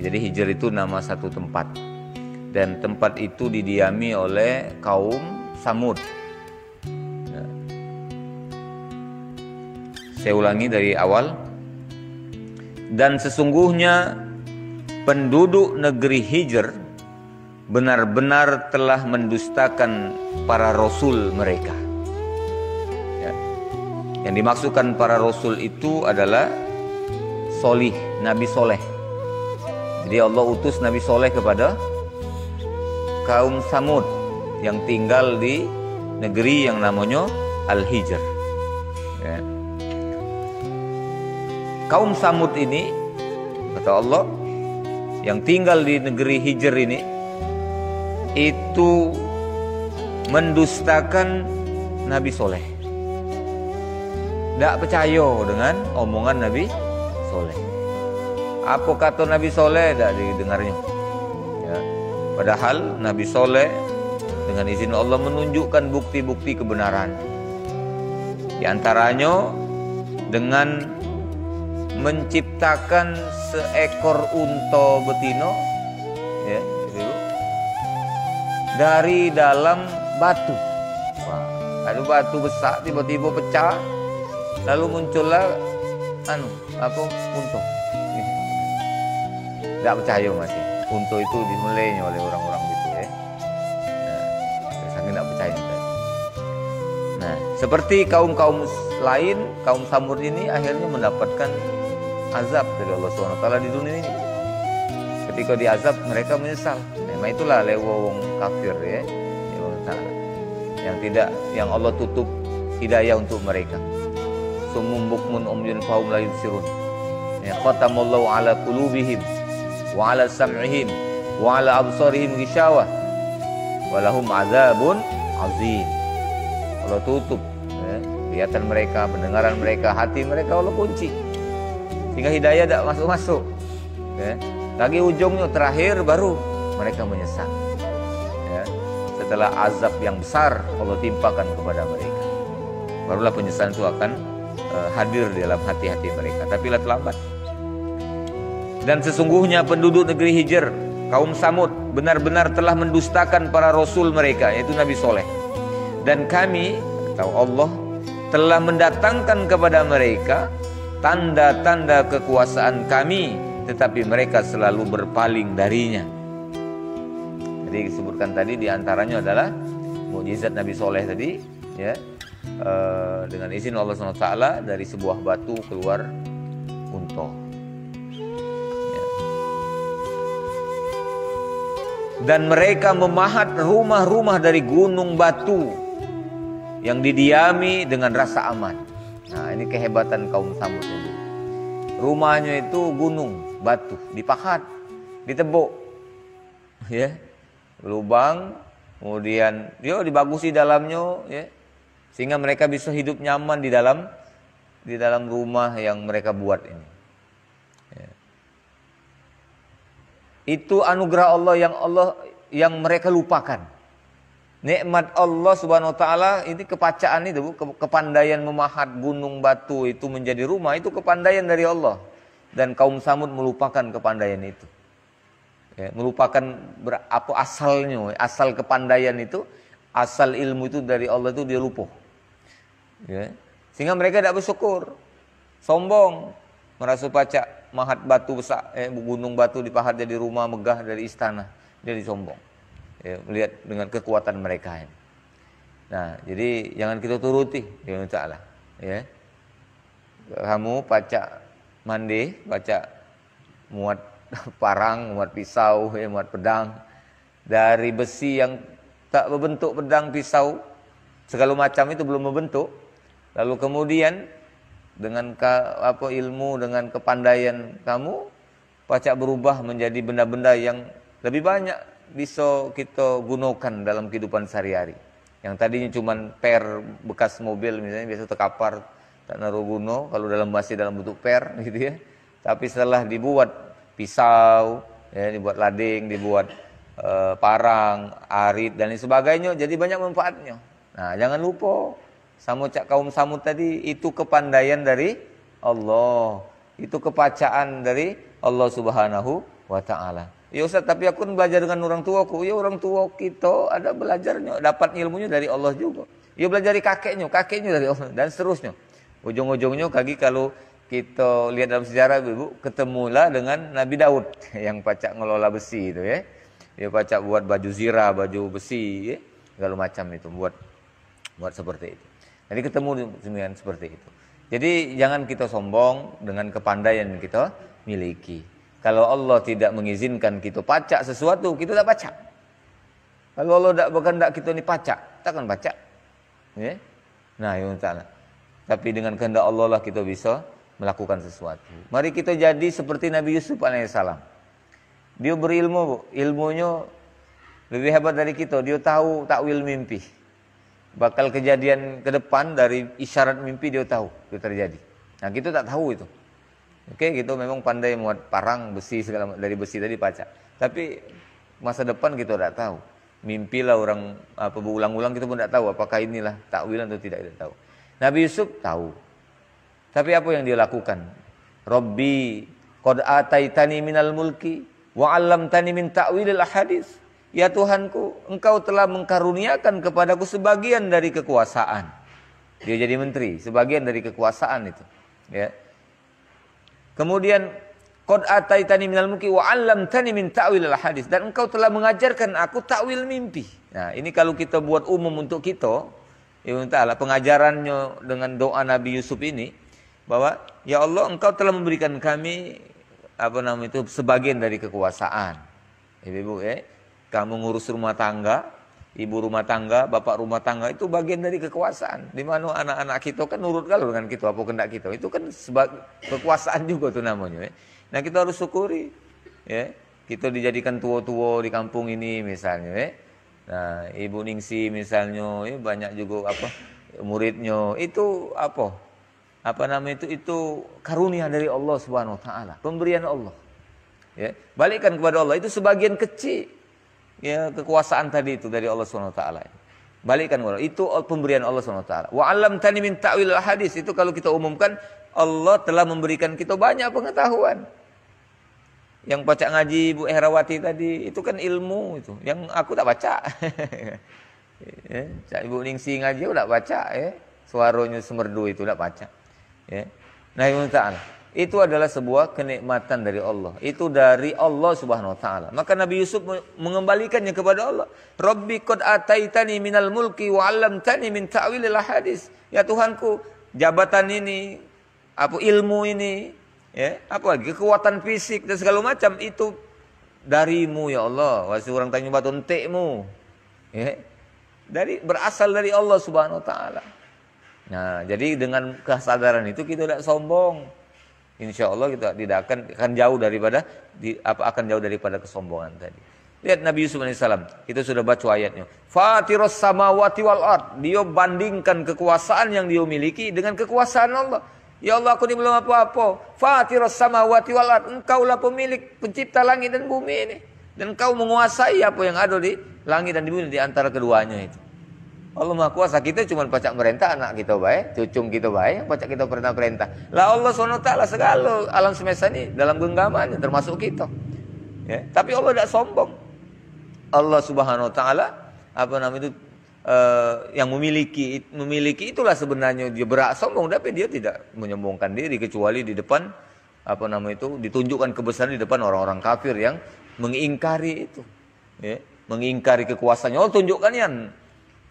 Jadi Hijr itu nama satu tempat. Dan tempat itu didiami oleh kaum Samud. Ya. Saya ulangi dari awal. Dan sesungguhnya penduduk negeri Hijr benar-benar telah mendustakan para rasul mereka. Ya. Yang dimaksudkan para rasul itu adalah Solih, Nabi Soleh. Jadi Allah utus Nabi Soleh kepada kaum Samud yang tinggal di negeri yang namanya Al-Hijr. Ya. Kaum Samud ini, kata Allah, yang tinggal di negeri Hijr ini, itu mendustakan Nabi Soleh. Tidak percaya dengan omongan Nabi Soleh. Apa kata Nabi Soleh tidak didengarnya. Ya. Padahal Nabi Soleh dengan izin Allah menunjukkan bukti-bukti kebenaran. Di antaranya dengan menciptakan seekor unta betina, ya, dari dalam batu. Wah, ada batu besar tiba-tiba pecah, lalu muncullah unta. Tidak percaya masih. Unta itu dimulainya oleh orang-orang gitu ya. Nah, sangat tidak percaya. Nah, seperti kaum-kaum lain, kaum Samud ini akhirnya mendapatkan azab dari Allah SWT di dunia ini. Ketika diazab mereka menyesal. Memang itulah lewo wong kafir ya, yang Allah tutup hidayah untuk mereka. Summum bukmun umyun fahum la yubsirun. Ya, khatamallahu ala qulubihim wa ala sam'ihim wa ala absarihim ghishawah wa lahum azabun azim. Allah tutup ya, kelihatan mereka, pendengaran mereka, hati mereka Allah kunci sehingga hidayah tidak masuk-masuk ya. Lagi ujungnya terakhir baru mereka menyesal ya. Setelah azab yang besar Allah timpakan kepada mereka, barulah penyesalan itu akan hadir di dalam hati-hati mereka. Tapi lah terlambat. Dan sesungguhnya penduduk negeri Hijr, kaum Samud, benar-benar telah mendustakan para rasul mereka, yaitu Nabi Soleh. Dan kami, kata Allah, telah mendatangkan kepada mereka tanda-tanda kekuasaan kami, tetapi mereka selalu berpaling darinya. Jadi disebutkan tadi diantaranya adalah mukjizat Nabi Soleh tadi, ya, dengan izin Allah SWT dari sebuah batu keluar unta. Ya. Dan mereka memahat rumah-rumah dari gunung batu yang didiami dengan rasa aman. Nah, ini kehebatan kaum Samud ini. Rumahnya itu gunung batu, dipahat, ditebuk, ya, lubang, kemudian dia dibagusi dalamnya, ya, sehingga mereka bisa hidup nyaman di dalam rumah yang mereka buat ini. Ya. Itu anugerah Allah yang mereka lupakan. Nikmat Allah Subhanahu wa taala ini kepacaan itu, kepandaian memahat gunung batu itu menjadi rumah, itu kepandaian dari Allah. Dan kaum Samud melupakan kepandaian itu. Ya, melupakan apa asalnya, asal kepandaian itu, asal ilmu itu dari Allah itu dia lupa. Ya. Sehingga mereka tidak bersyukur. Sombong, merasa pacak mahat batu besar, gunung batu dipahat jadi rumah megah dari istana. Jadi sombong. Ya, melihat dengan kekuatan mereka ini. Nah, jadi jangan kita turuti ya Allah. Ya. Kamu pacak mandi, pacak muat parang, muat pisau, ya, muat pedang dari besi yang tak berbentuk pedang, pisau, segala macam itu belum membentuk. Lalu kemudian dengan ilmu, dengan kepandaian kamu, pacak berubah menjadi benda-benda yang lebih banyak bisa kita gunakan dalam kehidupan sehari-hari. Yang tadinya cuma per bekas mobil misalnya, biasa terkapar, tak naruh guna, kalau masih dalam bentuk per gitu ya. Tapi setelah dibuat pisau, ya, dibuat lading, dibuat parang, arit dan lain sebagainya, jadi banyak manfaatnya. Nah, jangan lupa sama kaum Samud tadi, itu kepandaian dari Allah, itu kepacaan dari Allah Subhanahu wa taala. Ya Ustaz, tapi aku kan belajar dengan orang tuaku. Ya orang tua kita ada belajarnya, dapat ilmunya dari Allah juga. Ya belajar dari kakeknya dari Allah dan seterusnya. Ujung-ujungnya kalau kita lihat dalam sejarah Ibu, ketemulah dengan Nabi Daud yang pacak ngelola besi itu ya. Dia pacak buat baju zirah, baju besi ya, segala macam itu buat seperti itu. Jadi ketemu dengan seperti itu. Jadi jangan kita sombong dengan kepandaian yang kita miliki. Kalau Allah tidak mengizinkan kita pacak sesuatu, kita tak pacak. Kalau Allah tak berkehendak kita ni pacak, takkan pacak. Ya? Nah, ya ta'ala. Tapi dengan kehendak Allah lah kita bisa melakukan sesuatu. Mari kita jadi seperti Nabi Yusuf alaihissalam. Dia berilmu, Bu. Ilmunya lebih hebat dari kita. Dia tahu takwil mimpi. Bakal kejadian ke depan dari isyarat mimpi dia tahu itu terjadi. Nah, kita tak tahu itu. Oke, kita memang pandai muat parang, besi segala dari besi tadi pacak. Tapi masa depan kita tak tahu. Mimpilah orang apa berulang-ulang kita pun tak tahu apakah inilah takwilan atau tidak tahu. Nabi Yusuf tahu. Tapi apa yang dia lakukan? Rabbi qad ataitani minal mulki wa 'allamtani min ta'wilil ahadits. Ya Tuhanku, Engkau telah mengkaruniakan kepadaku sebagian dari kekuasaan. Dia jadi menteri, sebagian dari kekuasaan itu, ya. Kemudian qad ataitani minal mulki wa 'allamtani min ta'wilil ahadits, dan Engkau telah mengajarkan aku takwil mimpi. Nah, ini kalau kita buat umum untuk kita, ya Allah, pengajarannya dengan doa Nabi Yusuf ini bahwa ya Allah Engkau telah memberikan kami sebagian dari kekuasaan. Ibu-ibu ya, kamu ngurus rumah tangga, ibu rumah tangga, bapak rumah tangga itu bagian dari kekuasaan. Di mana anak-anak kita kan nurut kalau dengan kita apa kehendak kita. Itu kan kekuasaan juga tuh namanya ya. Nah, kita harus syukuri ya. Kita dijadikan tua-tua di kampung ini misalnya ya. Nah, Ibu Ningsi misalnya ya, banyak juga muridnya itu itu karunia dari Allah Subhanahu wa taala, pemberian Allah. Ya, balikkan kepada Allah itu sebagian kecil ya kekuasaan tadi itu dari Allah Subhanahu wa taala. Balikkan kepada Allah, itu pemberian Allah Subhanahu wa taala. Wa 'allamtani min ta'wil hadis, itu kalau kita umumkan Allah telah memberikan kita banyak pengetahuan. Yang baca ngaji Bu Herawati tadi itu kan ilmu itu, yang aku tak baca. Ya, Ibu Ningsi ngaji udah baca ya, suaranya semerdu itu udah baca. Ya. Nah, itu adalah sebuah kenikmatan dari Allah. Itu dari Allah Subhanahu wa taala. Maka Nabi Yusuf mengembalikannya kepada Allah. Rabbi qad ataitani minal mulki wa 'allamtani min ta'wilil hadis. Ya Tuhanku, jabatan ini, ilmu ini, ya, lagi kekuatan fisik dan segala macam itu darimu ya Allah. Wahai orang tanya batu entekmu. Ya. Berasal dari Allah Subhanahu wa taala. Nah, jadi dengan kesadaran itu kita tidak sombong. Insya Allah kita tidak akan jauh daripada kesombongan tadi. Lihat Nabi Yusuf alaihissalam, kita sudah baca ayatnya. Fatiros samawati wal ard. Dia bandingkan kekuasaan yang dia miliki dengan kekuasaan Allah. Ya Allah, aku ini belum apa-apa. Fatiros samawati wal ard. Engkaulah pemilik, pencipta langit dan bumi ini. Dan Engkau menguasai apa yang ada di langit dan di bumi, di antara keduanya itu. Allah Maha Kuasa, kita cuma pacak merintah anak kita baik, cucung kita baik, pacak kita perintah-perintah. Lah Allah SWT segala alam semesta ini dalam genggamannya termasuk kita. Ya, tapi Allah tidak sombong. Allah Subhanahu wa taala yang memiliki itulah sebenarnya dia berak sombong, tapi dia tidak menyombongkan diri kecuali di depan ditunjukkan kebesaran di depan orang-orang kafir yang mengingkari itu. Ya, mengingkari kekuasaannya. Allah tunjukkan yang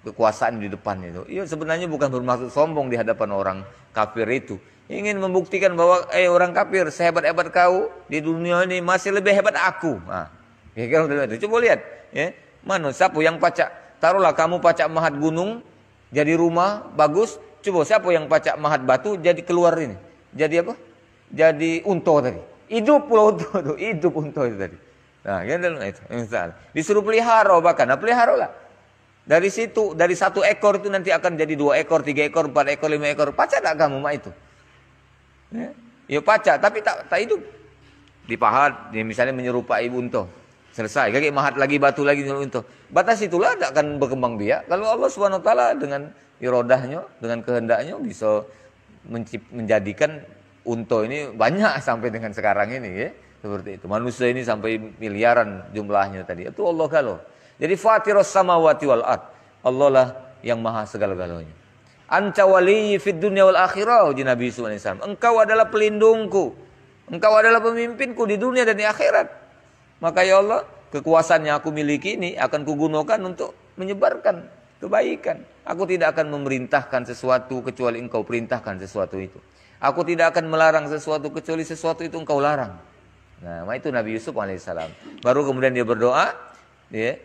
kekuasaan di depan itu. Iya, sebenarnya bukan bermaksud sombong di hadapan orang kafir itu. Ingin membuktikan bahwa orang kafir sehebat-hebat kau di dunia ini masih lebih hebat aku. Nah, kira-kira itu. Coba lihat, ya. Mana siapa yang pacak? Taruhlah kamu pacak mahat gunung jadi rumah bagus. Coba siapa yang pacak mahat batu jadi keluar ini? Jadi apa? Jadi unta tadi. Hidup pulau unta itu, hidup unta itu tadi. Nah, ya itu. Misal disuruh pelihara bahkan, pelihara lah. Dari situ, dari 1 ekor itu nanti akan jadi 2 ekor, 3 ekor, 4 ekor, 5 ekor. Pacak tak kamu mak itu? Ya pacak, tapi tak hidup. Dipahat, dia misalnya menyerupai unta. Selesai, kaki mahat lagi, batu lagi, unta. Batas itulah tak akan berkembang biak. Kalau Allah SWT dengan irodahnya, dengan kehendaknya bisa menjadikan unta ini banyak sampai dengan sekarang ini. Ya. Seperti itu. Manusia ini sampai miliaran jumlahnya tadi. Itu Allah galau. Jadi Fatirus samawati wal ard. Allah lah yang maha segala-galanya. Anta waliyyi fid dunya wal akhirah, uji Nabi Yusuf alaihi salam. Engkau adalah pelindungku. Engkau adalah pemimpinku di dunia dan di akhirat. Maka ya Allah, kekuasaan yang aku miliki ini akan kugunakan untuk menyebarkan kebaikan. Aku tidak akan memerintahkan sesuatu kecuali engkau perintahkan sesuatu itu. Aku tidak akan melarang sesuatu kecuali sesuatu itu engkau larang. Nah, itu Nabi Yusuf alaihissalam. Baru kemudian dia berdoa, ya,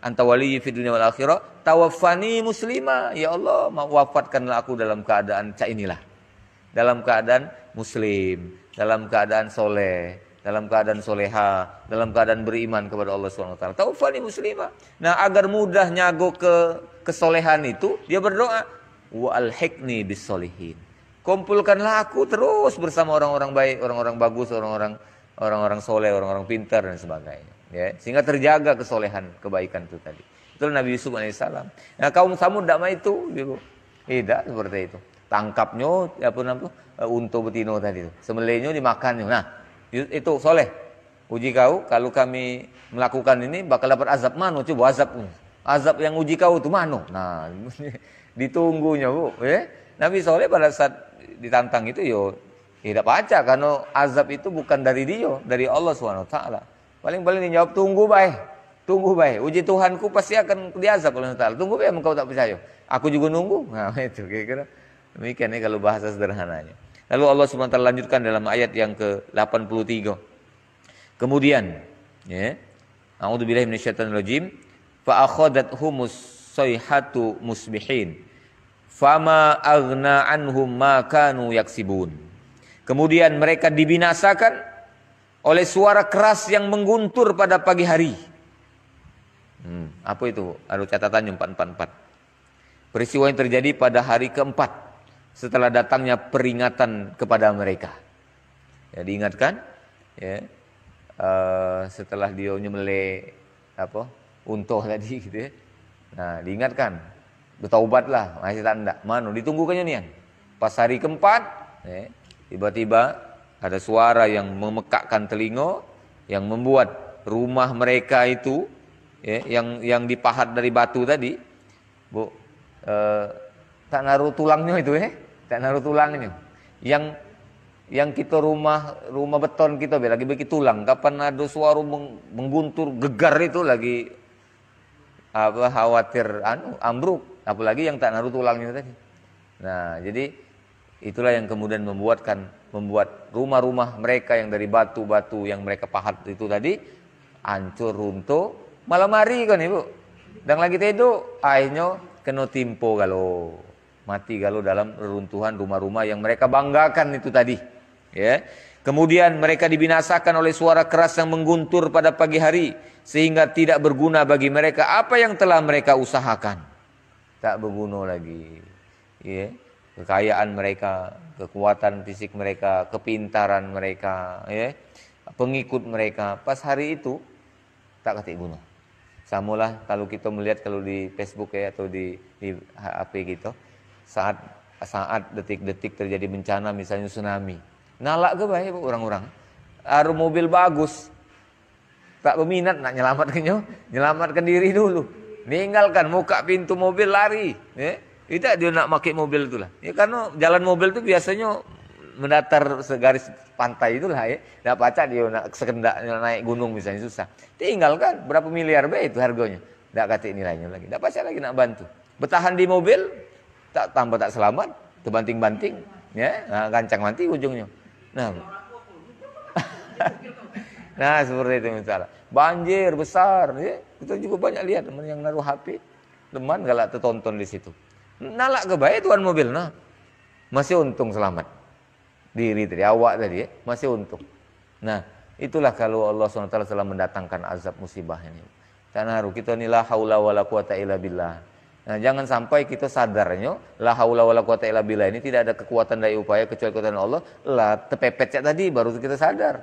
anta waliyyi fid dunya wal akhirah, tawaffani muslima. Ya Allah, wafatkanlah aku dalam keadaan inilah. Dalam keadaan muslim, dalam keadaan soleh, dalam keadaan soleha, dalam keadaan beriman kepada Allah SWT. Tawaffani muslima. Nah, agar mudah nyago kesolehan itu, dia berdoa, wa alhiqni bis solihin. Kumpulkanlah aku terus bersama orang-orang baik, orang-orang bagus, orang-orang soleh, orang-orang pintar dan sebagainya. Ya, sehingga terjaga kesolehan, kebaikan itu tadi. Itu Nabi Yusuf alaihissalam. Nah, kaum Samud dakma itu, gitu. Tidak seperti itu. Tangkapnya, apa namanya, unta betino tadi itu. Sembelihnya dimakannya. Nah, itu soleh. Uji kau, kalau kami melakukan ini bakal dapat azab mana? Coba azab yang uji kau itu mana? Nah, ditunggunya bu. Ya? Nabi soleh pada saat ditantang itu yo tidak baca karena azab itu bukan dari dia, dari Allah SWT. Paling-paling dijawab tunggu baik. Uji Tuhanku pasti akan diazab oleh Allah. Tunggu baik, engkau tak percaya. Aku juga nunggu. Nah itu kira-kira demikian ya kalau bahasa sederhananya. Lalu Allah SWT lanjutkan dalam ayat yang ke-83. Kemudian, ya, a'udzubillahi minasyaitonirrajim, fa akhadathum sayhatu musbihin. Fama aghna anhum ma kanu yaksibun. Kemudian mereka dibinasakan oleh suara keras yang mengguntur pada pagi hari. Apa itu? Ada catatannya 444. Peristiwa yang terjadi pada hari keempat setelah datangnya peringatan kepada mereka. Ya, diingatkan, ya, setelah dia nyembelih unta tadi gitu ya. Nah, diingatkan. Bertaubatlah, masih tak enggak. Mano ditunggu kenyanian. Pas hari keempat, tiba-tiba ada suara yang memekakkan telinga, yang membuat rumah mereka itu, yang dipahat dari batu tadi, bu, tak naruh tulangnya itu, tak naruh tulangnya. Yang kita rumah beton kita lagi bagi tulang. Kapan ada suara mengguntur gegar itu lagi khawatir ambruk. Apalagi yang tak naruh tulangnya tadi. Nah, jadi itulah yang kemudian membuat rumah-rumah mereka yang dari batu-batu yang mereka pahat itu tadi hancur runtuh. Malam hari kan ibu. Dan lagi itu akhirnya kena timpo galo. Mati galo dalam reruntuhan rumah-rumah yang mereka banggakan itu tadi. Ya. Kemudian mereka dibinasakan oleh suara keras yang mengguntur pada pagi hari sehingga tidak berguna bagi mereka apa yang telah mereka usahakan. Tak berguna lagi. Ya. Kekayaan mereka, kekuatan fisik mereka, kepintaran mereka, ya. Pengikut mereka. Pas hari itu tak ketik guna. Samalah kalau kita melihat kalau di Facebook ya atau di HP gitu, saat detik-detik terjadi bencana misalnya tsunami. Nalak ke baik orang-orang. Ada mobil bagus. Tak berminat nak nyelamatkan diri dulu. Ninggalkan muka pintu mobil lari, ya. Tidak dia nak pakai mobil itulah. Ya karena jalan mobil itu biasanya mendatar segaris pantai itulah ya. Tidak baca dia nak sekendak naik gunung misalnya susah. Tinggalkan berapa miliar be itu harganya. Tidak kata nilainya lagi. Tidak baca lagi nak bantu. Bertahan di mobil tak tambah tak selamat, terbanting-banting, ya. Nah, gancang mati ujungnya. Nah, seperti itu misalnya. Banjir besar, ya. Kita juga banyak lihat teman yang naruh HP, teman galak tertonton di situ. Nalak ke baik tuan mobil, nah. Masih untung selamat. Diri tadi, awak tadi, ya. Masih untung. Nah, itulah kalau Allah SWT telah mendatangkan azab musibah ini. Tak naruh kita ni la haula wala quwata illa billah. Nah, jangan sampai kita sadarnya la haula wala quwata illa billah ini tidak ada kekuatan daya upaya kecuali kekuatan Allah. Lah terpepet tadi baru kita sadar.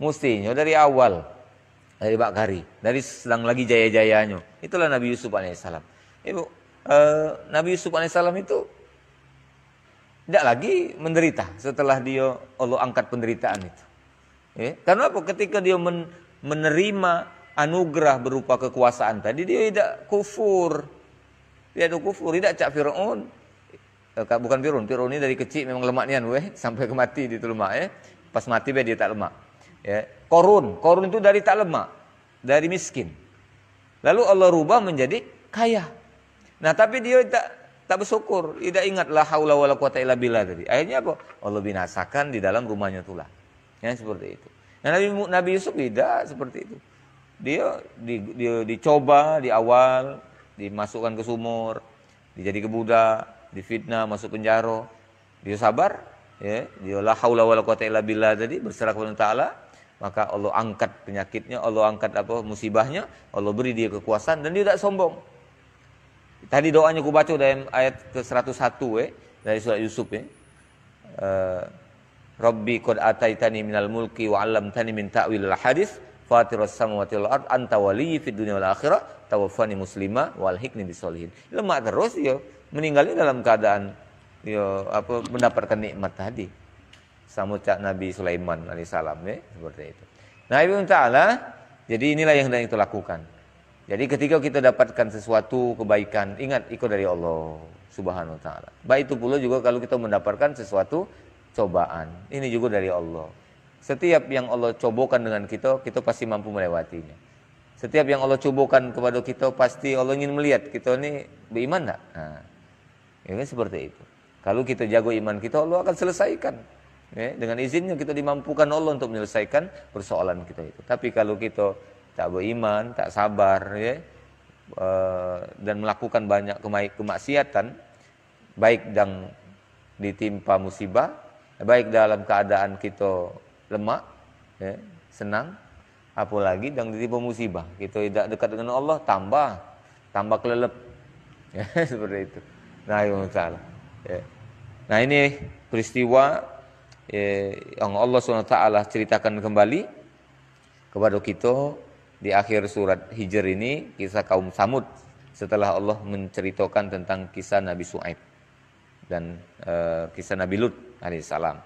Mestinya dari awal, dari Bakari, dari sedang lagi jaya-jayanya. Itulah Nabi Yusuf alaihissalam. Ibu, Nabi Yusuf alaihissalam itu tidak lagi menderita setelah dia Allah angkat penderitaan itu. Ya. Karena apa? Ketika dia menerima anugerah berupa kekuasaan tadi, dia tidak kufur. Dia tidak kufur, tidak cak Fir'aun. Bukan Fir'aun, Fir'aun ini dari kecil memang lemak nian sampai ke mati dia itu lemak ya. Pas mati dia tak lemak. Ya. Korun itu dari tak lemak, dari miskin. Lalu Allah rubah menjadi kaya. Nah, tapi dia tak bersyukur, tidak ingat la haula wala quwata illa billah tadi. Akhirnya apa? Allah binasakan di dalam rumahnya itulah. Ya, seperti itu. Nah, Nabi Yusuf tidak seperti itu. Dia dicoba di awal, dimasukkan ke sumur, dijadi budak, difitnah, masuk penjara. Dia sabar, ya. Dia la haula wala quwata illa billah tadi, berserah kepada Allah, maka Allah angkat penyakitnya, Allah angkat musibahnya, Allah beri dia kekuasaan dan dia tidak sombong. Tadi doanya ku baca dalam ayat ke-101 dari surat Yusuf ya. Rabbi qad ataitani minal mulki wa 'allamtani min ta'wilil hadits fatiras samawati wal ard anta waliyyi fid dunya wal akhirah tawaffani muslima wal hikni bisolihin. Lemak terus dia meninggalnya dalam keadaan dia mendapatkan nikmat tadi. Sama cak Nabi Sulaiman alaihissalam ya, seperti itu. Nah, Ibnu Ta'ala, jadi inilah yang sedang kita lakukan. Jadi ketika kita dapatkan sesuatu kebaikan, ingat itu dari Allah Subhanahu wa taala. Baik itu pula juga kalau kita mendapatkan sesuatu cobaan, ini juga dari Allah. Setiap yang Allah cobakan dengan kita, kita pasti mampu melewatinya. Setiap yang Allah cobakan kepada kita, pasti Allah ingin melihat kita ini beriman tak? Nah, ya kan seperti itu. Kalau kita jago iman kita, Allah akan selesaikan. Ya, dengan izinnya kita dimampukan Allah untuk menyelesaikan persoalan kita itu. Tapi kalau kita tak beriman, tak sabar, ya, dan melakukan banyak kemaksiatan, baik dan ditimpa musibah, baik dalam keadaan kita lemah, ya, senang, apalagi dan ditimpa musibah, kita tidak dekat dengan Allah, tambah kelelep, ya, seperti itu. Nah, ya. Nah, ini peristiwa yang Allah SWT ceritakan kembali kepada kita di akhir surat Hijr ini, kisah kaum Samud setelah Allah menceritakan tentang kisah Nabi Shu'aib dan kisah Nabi Lut alaihissalam.